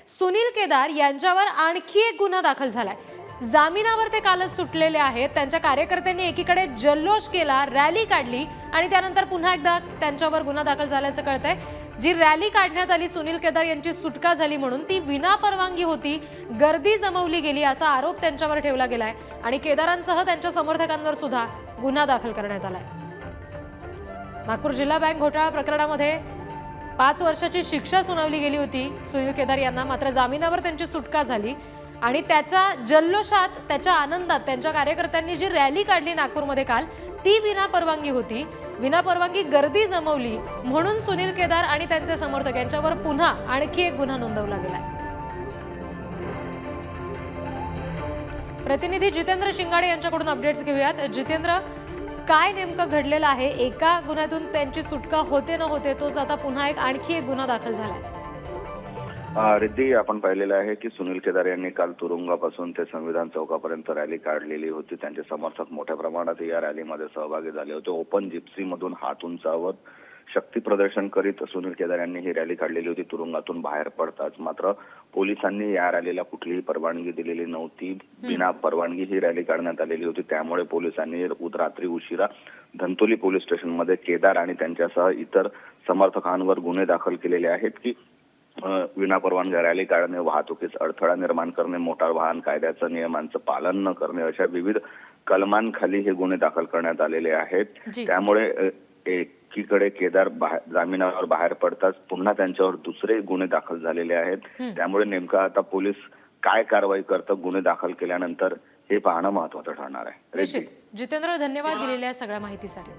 सुनील केदार यांच्यावर आणखी एक गुन्हा दाखल झालाय। जामिनावर ते कालच सुटलेले आहेत। त्यांच्या कार्यकर्त्यांनी एकीकडे जल्लोष केला, रॅली काढली आणि त्यानंतर पुन्हा एकदा त्यांच्यावर गुन्हा दाखल झाल्याचं कळतंय। जी रॅली काढण्यात आली सुनील केदार यांची सुटका झाली म्हणून ती विनापरवानगी होती, गर्दी जमवली गेली असा आरोप त्यांच्यावर ठेवला गेलाय आणि केदारांसह त्यांच्या समर्थकांवर सुद्धा गुन्हा दाखल करण्यात आलाय। नागपूर जिल्हा बँक घोटाळा प्रकरणामध्ये 5 वर्षाची शिक्षा सुनावली गेली होती सुनील केदार यांना, मात्र जामिनावर त्यांची सुटका झाली आणि त्याच्या जल्लोषात, त्याच्या आनंदात त्यांच्या कार्यकर्त्यांनी जी रॅली काढली नागपूरमध्ये काल ती विनापरवानगी होती, विनापरवानगी गर्दी जमवली म्हणून सुनील केदार आणि त्यांचे समर्थक यांच्यावर पुन्हा आणखी एक गुन्हा नोंदवला गेलाय। प्रतिनिधी जितेंद्र शिंगाडे यांच्याकडून अपडेट्स घेऊयात। जितेंद्र, काय नेमकं घडलेलं आहे? एका गुन्ह्यातून त्यांची सुटका होते न होते तोच आता पुन्हा आणखी एक गुन्हा दाखल झालाय। रिद्धी, आपण पाहिलेलं आहे की सुनील केदार यांनी काल तुरुंगापासून ते संविधान चौकापर्यंत रॅली काढलेली होती। त्यांचे समर्थक मोठ्या प्रमाणात या रॅलीमध्ये सहभागी झाले होते। ओपन जिप्सीमधून हात उंचावत शक्ती प्रदर्शन करीत सुनील केदार यांनी ही रॅली काढलेली होती तुरुंगातून बाहेर पडताच। मात्र पोलिसांनी या रॅलीला कुठलीही परवानगी दिलेली नव्हती, बिना परवानगी ही रॅली काढण्यात आलेली होती। त्यामुळे पोलिसांनी रात्री उशिरा धंतोली पोलीस स्टेशनमध्ये केदार आणि त्यांच्यासह इतर समर्थकांवर गुन्हे दाखल केलेले आहेत की विनापरवानगी रॅली काढणे, वाहतुकीस अडथळा निर्माण करणे, मोटार वाहन कायद्याच्या नियमांचं पालन न करणे अशा विविध कलमांखाली हे गुन्हे दाखल करण्यात आलेले आहेत। त्यामुळे एकीकडे केदार जामिनावर बाहेर पडताच पुन्हा त्यांच्यावर दुसरे गुन्हे दाखल झालेले आहेत। त्यामुळे नेमका आता पोलीस काय कारवाई करतात गुन्हे दाखल केल्यानंतर हे पाहणं महत्त्वाचं ठरणार आहे। निश्चित। जितेंद्र, धन्यवाद दिलेल्या सगळ्या माहितीसाठी।